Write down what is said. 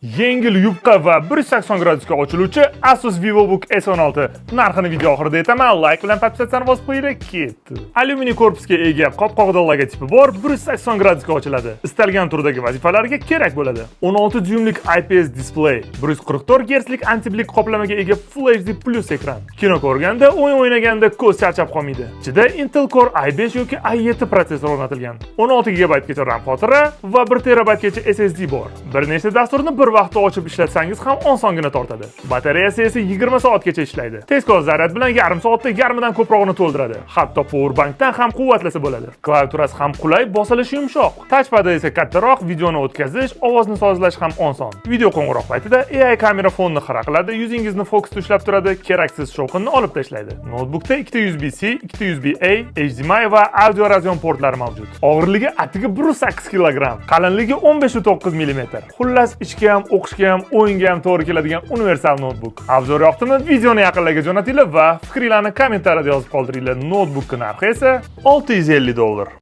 Yengil yubqa va 180 gradusga ochiluvchi Asus VivoBook S16 narxini video oxirida aytaman. Like bilan podpisatsiyani bosib qo'yinglar, ketdi. Alyuminiy korpusga ega, qopqog'ida logotipi bor, 180 gradusga ochiladi. Istalgan turdagi vazifalarga kerak bo'ladi. 16 dyumlik IPS display, 144 Hzlik anti-blik qoplamaga ega Full HD Plus ekran. Kino ko'rganda, o'yin o'ynaganda ko'z charchab qolmaydi. Ichida Intel Core i5 yoki i7 protsessor o'rnatilgan. 16 GB gacha RAM xotira va 1 TB gacha SSD bor. Bir nechta dasturni bir vaqtda ochib ishlatsangiz ham osongina tortadi. Batareyasi esa 20 soatgacha ishlaydi. Tezkor zaryad bilan yarim soatda yarmidan ko'prog'ini to'ldiradi. Hatto powerbankdan ham quvvatlasa bo'ladi. Klaviaturasi ham qulay, bosilishi yumshoq. Touchpad esa kattaroq, videoni o'tkazish, ovozni sozlash ham oson. Video qo'ng'iroq paytida AI kamera fonni xira qiladi, yuzingizni fokusda ushlab turadi, keraksiz shovqinni olib tashlaydi. Notebookda ikkita USB-C, ikkita USB-A, HDMI va audio razion portlari mavjud. Og'irligi atigi 108 kg, qalinligi 15.9 mm. Xullas, ishga ham, o'qishga ham, o'yinga ham to'g'ri keladigan universal notebook. Obzor yoqdimi? Videoni yaqinlarga jo'natinglar va fikringlarni kommentariyada yozib qoldiringlar. Notebook narxi esa $650.